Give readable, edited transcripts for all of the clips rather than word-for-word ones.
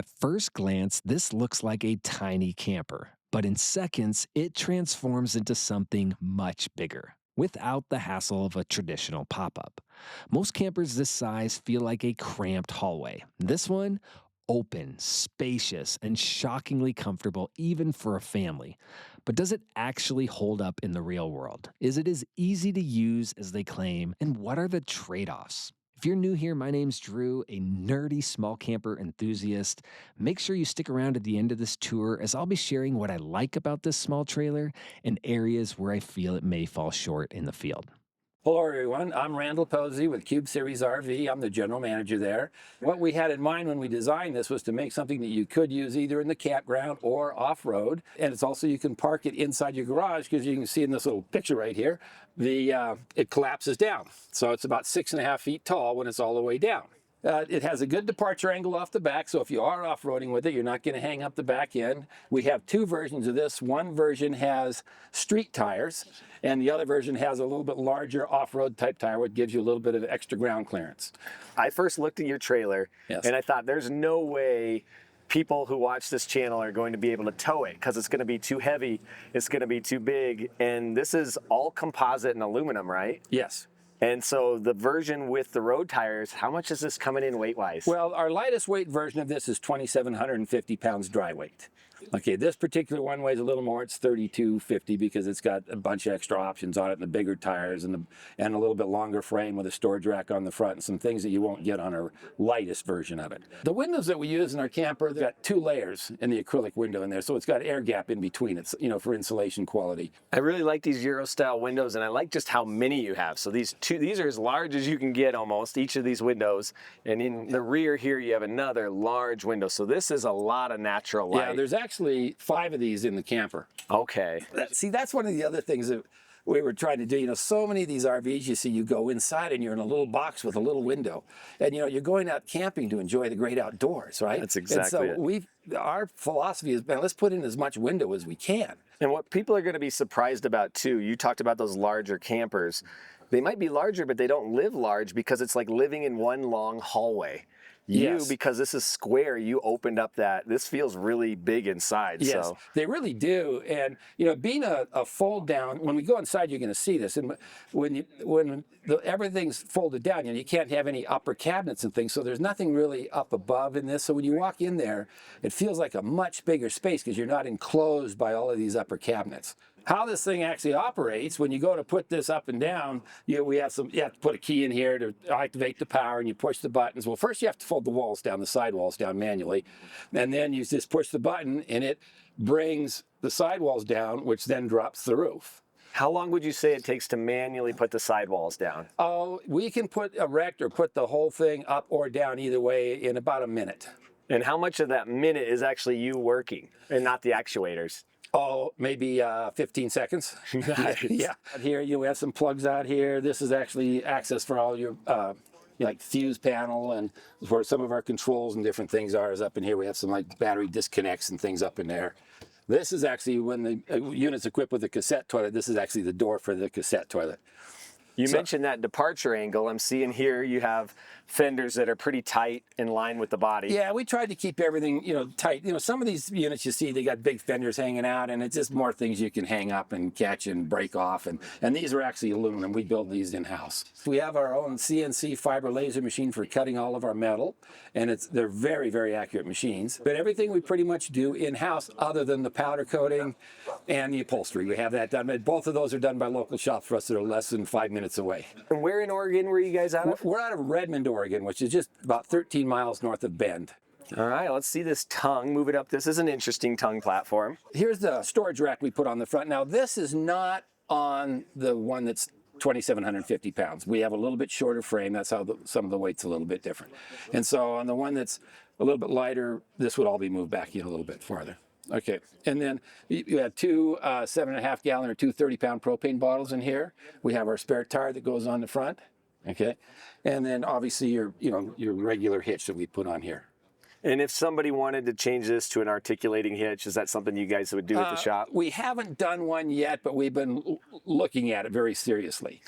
At first glance, this looks like a tiny camper, but in seconds, it transforms into something much bigger without the hassle of a traditional pop up. Most campers this size feel like a cramped hallway. This one, open, spacious, and shockingly comfortable, even for a family. But does it actually hold up in the real world? Is it as easy to use as they claim? And what are the trade offs? If you're new here, my name's Drew, a nerdy small camper enthusiast. Make sure you stick around at the end of this tour as I'll be sharing what I like about this small trailer and areas where I feel it may fall short in the field. Hello, everyone. I'm Randall Posey with Cube Series RV. I'm the general manager there. What we had in mind when we designed this was to make something that you could use either in the campground or off-road. And it's also, you can park it inside your garage because you can see in this little picture right here, it collapses down. So it's about 6.5 feet tall when it's all the way down. It has a good departure angle off the back, so if you are off-roading with it, you're not going to hang up the back end. We have two versions of this. One version has street tires, and the other version has a little bit larger off-road type tire, which gives you a little bit of extra ground clearance. I first looked at your trailer, Yes. and I thought there's no way people who watch this channel are going to be able to tow it because it's going to be too heavy, it's going to be too big, and this is all composite and aluminum, right? Yes. And so the version with the road tires, how much is this coming in weight-wise? Well, our lightest weight version of this is 2,750 pounds dry weight. Okay, this particular one weighs a little more. It's 3,250 because it's got a bunch of extra options on it, and the bigger tires and a little bit longer frame with a storage rack on the front and some things that you won't get on our lightest version of it. The windows that we use in our camper, they've got 2 layers in the acrylic window in there, so it's got air gap in between. It's, for insulation quality. I really like these Euro-style windows, and I like just how many you have. So these are as large as you can get almost, each of these windows. And in the rear here, you have another large window. So this is a lot of natural light. Yeah, there's actually 5 of these in the camper. Okay. See, that's one of the other things that we were trying to do. So many of these RVs, you see, you go inside and you're in a little box with a little window. And, you're going out camping to enjoy the great outdoors, right? That's exactly it. Our philosophy has been, let's put in as much window as we can. And what people are going to be surprised about, too, you talked about those larger campers. They might be larger, but they don't live large because it's like living in one long hallway. Yes. Because this is square, you opened up this feels really big inside. Yes, so. they really do. And, being a fold down, when we go inside, you're going to see this. And when everything's folded down, you can't have any upper cabinets and things. So there's nothing really up above in this. So when you walk in there, it feels like a much bigger space because you're not enclosed by all of these upper cabinets. How this thing actually operates, when you go to put this up and down, you have to put a key in here to activate the power, and you push the buttons. Well, first you have to fold the walls down, the side walls down manually, and then you just push the button, and it brings the sidewalls down, which then drops the roof. How long would you say it takes to manually put the sidewalls down? Oh, we can put erect or put the whole thing up or down either way in about a minute. And how much of that minute is actually you working and not the actuators? Oh, maybe 15 seconds. Nice. Yeah. Here we have some plugs out here. This is actually access for all your like fuse panel and where some of our controls and different things are is up in here. We have some like battery disconnects and things up in there. This is actually when the unit's equipped with a cassette toilet. This is actually the door for the cassette toilet. You mentioned that departure angle. I'm seeing here you have fenders that are pretty tight in line with the body. Yeah, we tried to keep everything, tight. Some of these units you see, they got big fenders hanging out, and it's just more things you can hang up and catch and break off. And these are actually aluminum. We build these in-house. We have our own CNC fiber laser machine for cutting all of our metal, and they're very, very accurate machines. But everything we pretty much do in-house other than the powder coating and the upholstery. We have that done. But both of those are done by local shops for us that are less than 5 minutes away. And where in Oregon were you guys out of? We're out of Redmond, Oregon, which is just about 13 miles north of Bend. All right, let's see this tongue. Move it up. This is an interesting tongue platform. Here's the storage rack we put on the front. Now, this is not on the one that's 2,750 pounds. We have a little bit shorter frame. That's how some of the weight's a little bit different. And so on the one that's a little bit lighter, this would all be moved back in a little bit farther. Okay, and then you have 2 7.5 gallon or 2 30-pound propane bottles in here. We have our spare tire that goes on the front. Okay, and then obviously your regular hitch that we put on here. And if somebody wanted to change this to an articulating hitch, is that something you guys would do at the shop? We haven't done one yet, but we've been looking at it very seriously.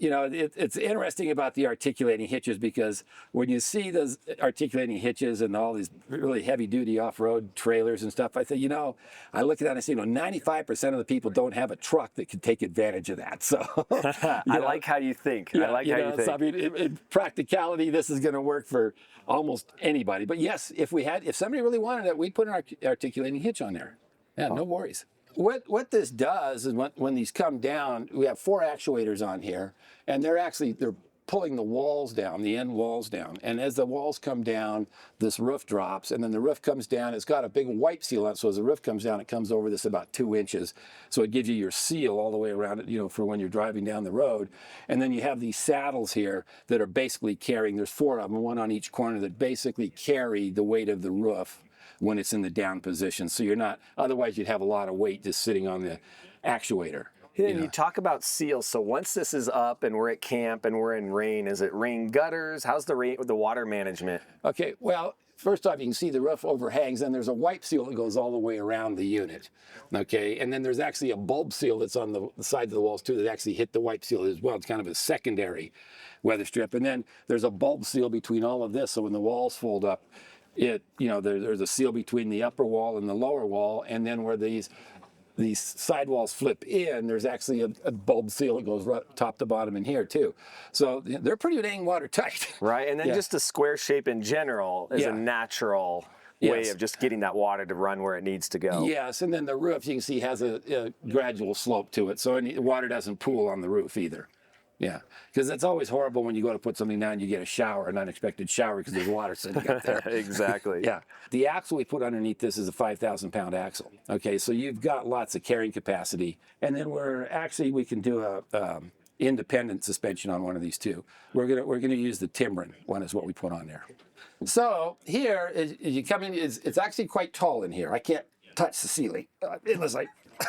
You know, it's interesting about the articulating hitches because when you see those articulating hitches and all these really heavy-duty off-road trailers and stuff, I say, you know, I look at that and I say, you know, 95% of the people don't have a truck that can take advantage of that. So I like how you think. yeah, I like how you think. So, I mean, in practicality, this is going to work for almost anybody. But yes, if somebody really wanted it, we'd put an articulating hitch on there. Yeah, no worries. What this does is when these come down, we have 4 actuators on here, and they're pulling the walls down, the end walls down. And as the walls come down, this roof drops, and then the roof comes down. It's got a big wipe seal on it, so as the roof comes down, it comes over this about 2 inches. So it gives you your seal all the way around it, you know, for when you're driving down the road. And then you have these saddles here that are basically carrying, there's 4 of them, one on each corner, that basically carry the weight of the roof when it's in the down position. So you're not, otherwise you'd have a lot of weight just sitting on the actuator. You talk about seals. So once this is up and we're at camp and we're in rain, is it rain gutters? How's the water management? Okay, well, first off, you can see the roof overhangs, and there's a wipe seal that goes all the way around the unit. Okay, and then there's actually a bulb seal that's on the sides of the walls too that actually hit the wipe seal as well. It's kind of a secondary weather strip. And then there's a bulb seal between all of this, so when the walls fold up, there's a seal between the upper wall and the lower wall, and then where these sidewalls flip in, there's actually a bulb seal that goes right top to bottom in here too. So they're pretty dang watertight. Right, and then just the square shape in general is a natural way of just getting that water to run where it needs to go. Yes, and then the roof, you can see, has a gradual slope to it, so water doesn't pool on the roof either. Yeah, because it's always horrible when you go to put something down, you get a shower, an unexpected shower, because there's water sitting up there. Exactly. Yeah. The axle we put underneath this is a 5,000-pound axle. Okay, so you've got lots of carrying capacity. And then we can do a independent suspension on one of these too. We're gonna use the Timbren one is what we put on there. So here, as you come in, it's actually quite tall in here. I can't touch the ceiling unless I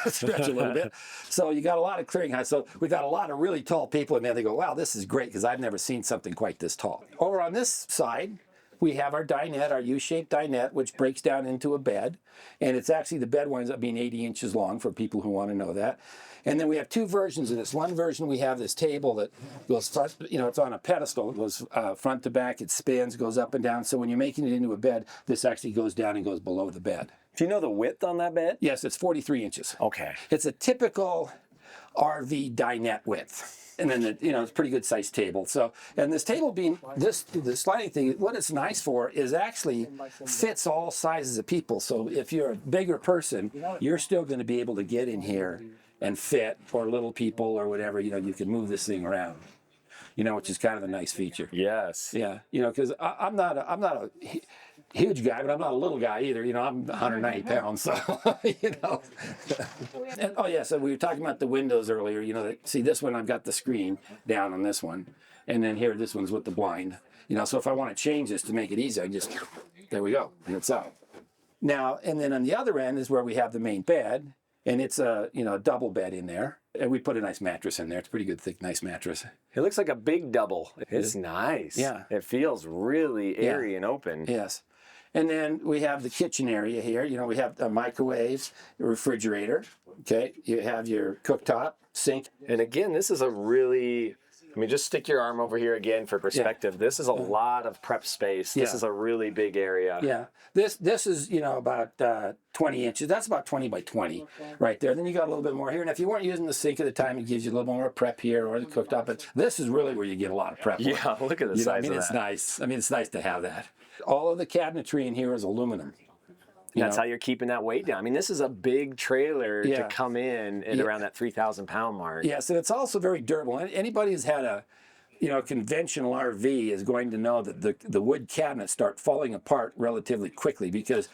stretch a little bit. So you got a lot of clearing height. So we got a lot of really tall people in there. They go, wow, this is great, because I've never seen something quite this tall. Over on this side, we have our dinette, our U-shaped dinette, which breaks down into a bed. And it's actually, the bed winds up being 80 inches long for people who want to know that. And then we have 2 versions of this. One version, we have this table that goes front, it's on a pedestal. It goes front to back, it spins, goes up and down. So when you're making it into a bed, this actually goes down and goes below the bed. Do you know the width on that bed? Yes, it's 43 inches. Okay. It's a typical RV dinette width. And then, it's a pretty good sized table. So, and this table being, the sliding thing, what it's nice for is actually fits all sizes of people. So if you're a bigger person, you're still going to be able to get in here and fit, or little people or whatever, you can move this thing around, which is kind of a nice feature. Yes. Yeah, because I'm not a huge guy, but I'm not a little guy either. I'm 190 pounds, so, And, so we were talking about the windows earlier, see this one, I've got the screen down on this one. And then here, this one's with the blind. So if I want to change this to make it easy, I just, there we go, and it's out. Now, and then on the other end is where we have the main bed, and it's a, double bed in there. And we put a nice mattress in there. It's a pretty good, thick, nice mattress. It looks like a big double. It's nice. Yeah. It feels really airy and open. Yes. And then we have the kitchen area here. We have a microwave, a refrigerator. Okay. You have your cooktop, sink. And again, this is a really, just stick your arm over here again for perspective. Yeah. This is a lot of prep space. This is a really big area. Yeah. This is, about 20 inches. That's about 20 by 20 right there. Then you got a little bit more here. And if you weren't using the sink at the time, it gives you a little more prep here, or the cooktop. But this is really where you get a lot of prep work. Yeah, look at the size of that. It's nice. It's nice to have that. All of the cabinetry in here is aluminum. That's how you're keeping that weight down. This is a big trailer to come in at around that 3,000-pound mark. Yes, and it's also very durable. Anybody who's had a conventional RV is going to know that the wood cabinets start falling apart relatively quickly, because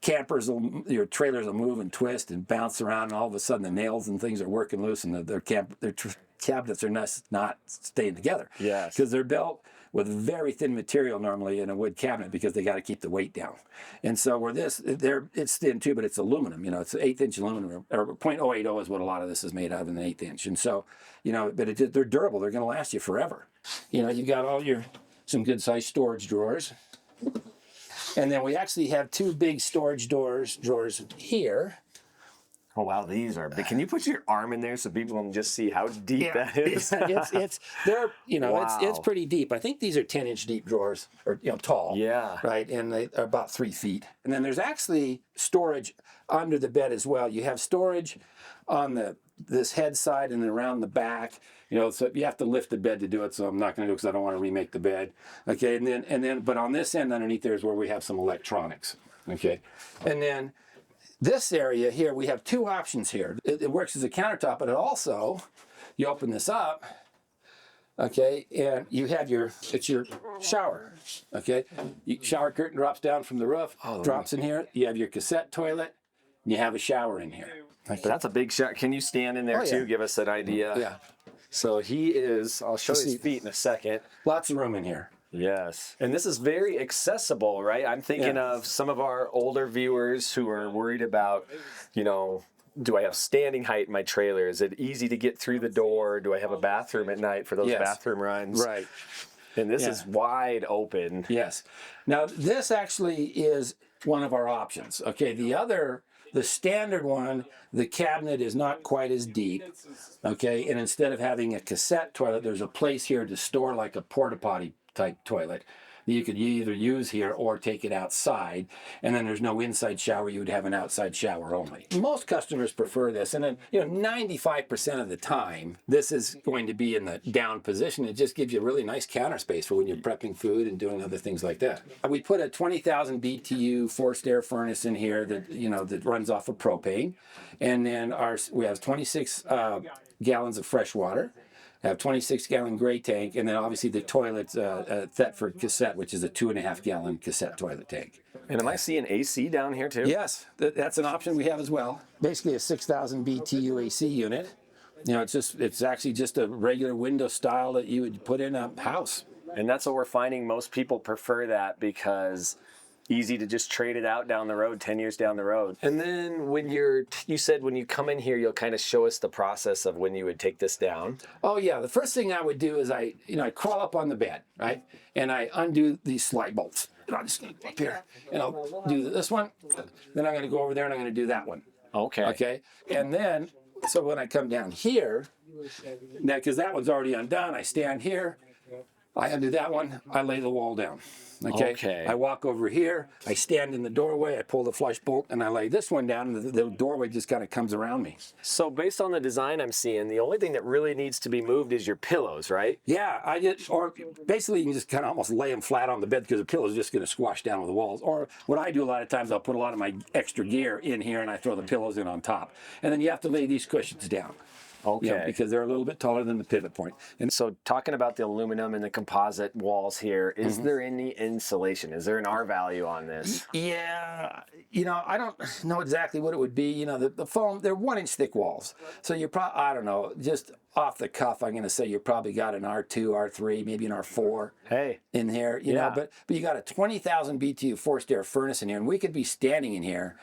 your trailers will move and twist and bounce around, and all of a sudden the nails and things are working loose, and their cabinets are not staying together. Yes. Because they're built with very thin material normally in a wood cabinet, because they got to keep the weight down. And so where it's thin too, but it's aluminum. It's 1/8 inch aluminum, or 0.080 is what a lot of this is made of, an 1/8 inch. And so, but they're durable. They're going to last you forever. You've got some good sized storage drawers. And then we actually have two big storage drawers here. Oh wow, these are big. Can you put your arm in there so people can just see how deep that is? it's they're it's Wow. pretty deep. I think these are 10-inch deep drawers, or tall. Yeah. Right, and they are about 3 feet. And then there's actually storage under the bed as well. You have storage on this head side and around the back. So you have to lift the bed to do it. So I'm not going to do it because I don't want to remake the bed. Okay, and then but on this end underneath there is where we have some electronics. Okay, and then this area here, we have two options here. It works as a countertop, but it also, you open this up, okay, and you have it's your shower, okay? Shower curtain drops down from the roof, drops in here. You have your cassette toilet, and you have a shower in here. But that's a big shot. Can you stand in there Oh, too? yeah. Give us an idea. Yeah, So I'll show his feet in a second. lots of room in here. Yes. And this is very accessible, right? I'm thinking of some of our older viewers who are worried about, do I have standing height in my trailer? Is it easy to get through the door? Do I have a bathroom at night for those bathroom runs? Right. And this is wide open. Yes. Now, this actually is one of our options. Okay, the standard one, the cabinet is not quite as deep. Okay, and instead of having a cassette toilet, there's a place here to store like a porta potty type toilet that you could either use here or take it outside, and then there's no inside shower. You would have an outside shower only. Most customers prefer this, and then 95% of the time this is going to be in the down position. It just gives you a really nice counter space for when you're prepping food and doing other things like that. We put a 20,000 BTU forced air furnace in here that runs off of propane, and then we have 26 gallons of fresh water. Have 26-gallon gray tank, and then obviously the toilet Thetford cassette, which is a 2.5-gallon cassette toilet tank. And am I seeing AC down here too? Yes, that's an option we have as well. Basically a 6,000 BTU AC unit. It's actually just a regular window style that you would put in a house. And that's what we're finding. Most people prefer that because easy to just trade it out down the road, 10 years down the road. And then you said when you come in here, you'll kind of show us the process of when you would take this down. Oh yeah, the first thing I would do is I crawl up on the bed, right? And I undo these slide bolts. And I'll just go up here, and I'll do this one. Then I'm going to go over there and I'm going to do that one. Okay. Okay. And then, so when I come down here, now because that one's already undone, I stand here, I undo that one, I lay the wall down. Okay. I walk over here, I stand in the doorway, I pull the flush bolt, and I lay this one down, and the doorway just kind of comes around me. So based on the design I'm seeing, the only thing that really needs to be moved is your pillows, right? Yeah, or basically you can just kind of almost lay them flat on the bed because the pillow is just going to squash down with the walls. Or what I do a lot of times, I'll put a lot of my extra gear in here and I throw the pillows in on top. And then you have to lay these cushions down. Okay. Because they're a little bit taller than the pivot point. And so talking about the aluminum and the composite walls here, is there any insulation? Is there an R value on this? Yeah, I don't know exactly what it would be. The foam, they're 1-inch thick walls. So you're probably, I don't know, just off the cuff, I'm going to say you probably got an R2, R3, maybe an R4 in here. You know, but you got a 20,000 BTU forced air furnace in here, and we could be standing in here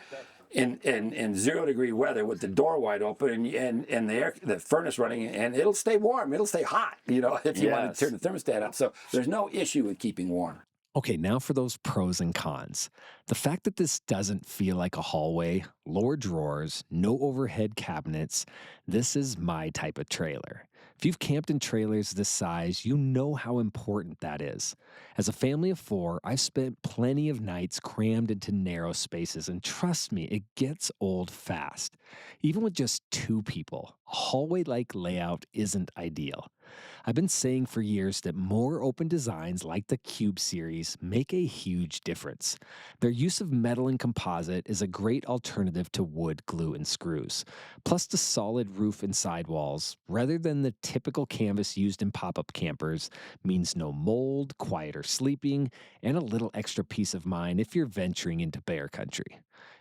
in 0-degree weather with the door wide open and the furnace running, and it'll stay warm. It'll stay hot, if you want to turn the thermostat up. So there's no issue with keeping warm. Okay, now for those pros and cons. The fact that this doesn't feel like a hallway, lower drawers, no overhead cabinets, this is my type of trailer. If you've camped in trailers this size, you know how important that is. As a family of 4, I've spent plenty of nights crammed into narrow spaces, and trust me, it gets old fast. Even with just 2 people, a hallway-like layout isn't ideal. I've been saying for years that more open designs like the Cube series make a huge difference. Their use of metal and composite is a great alternative to wood, glue, and screws. Plus the solid roof and sidewalls, rather than the typical canvas used in pop-up campers, means no mold, quieter sleeping, and a little extra peace of mind if you're venturing into bear country.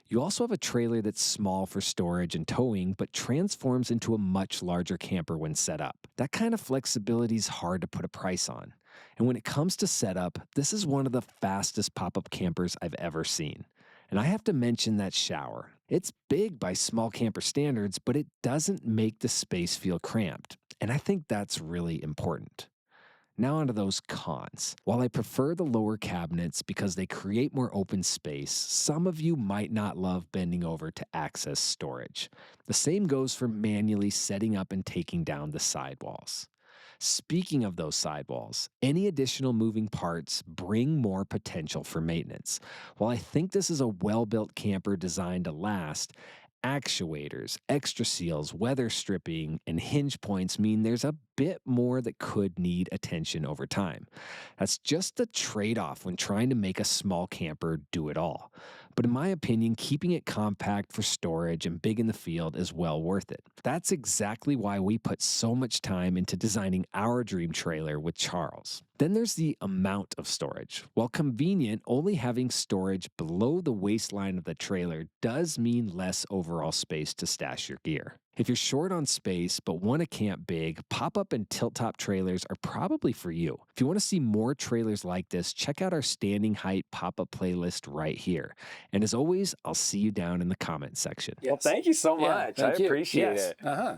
You also have a trailer that's small for storage and towing, but transforms into a much larger camper when set up. That kind of flexibility is hard to put a price on. And when it comes to setup, this is one of the fastest pop-up campers I've ever seen. And I have to mention that shower. It's big by small camper standards, but it doesn't make the space feel cramped. And I think that's really important. Now onto those cons. While I prefer the lower cabinets because they create more open space, some of you might not love bending over to access storage. The same goes for manually setting up and taking down the sidewalls. Speaking of those sidewalls, any additional moving parts bring more potential for maintenance. While I think this is a well-built camper designed to last, actuators, extra seals, weather stripping, and hinge points mean there's a bit more that could need attention over time. That's just a trade off when trying to make a small camper do it all. But in my opinion, keeping it compact for storage and big in the field is well worth it. That's exactly why we put so much time into designing our dream trailer with Charles. Then there's the amount of storage. While convenient, only having storage below the waistline of the trailer does mean less overall space to stash your gear. If you're short on space but want to camp big, pop-up and tilt-top trailers are probably for you. If you want to see more trailers like this, check out our standing height pop-up playlist right here. And as always, I'll see you down in the comment section. Well, thank you so Yeah, much. I thank you. appreciate Yes. it. Uh-huh.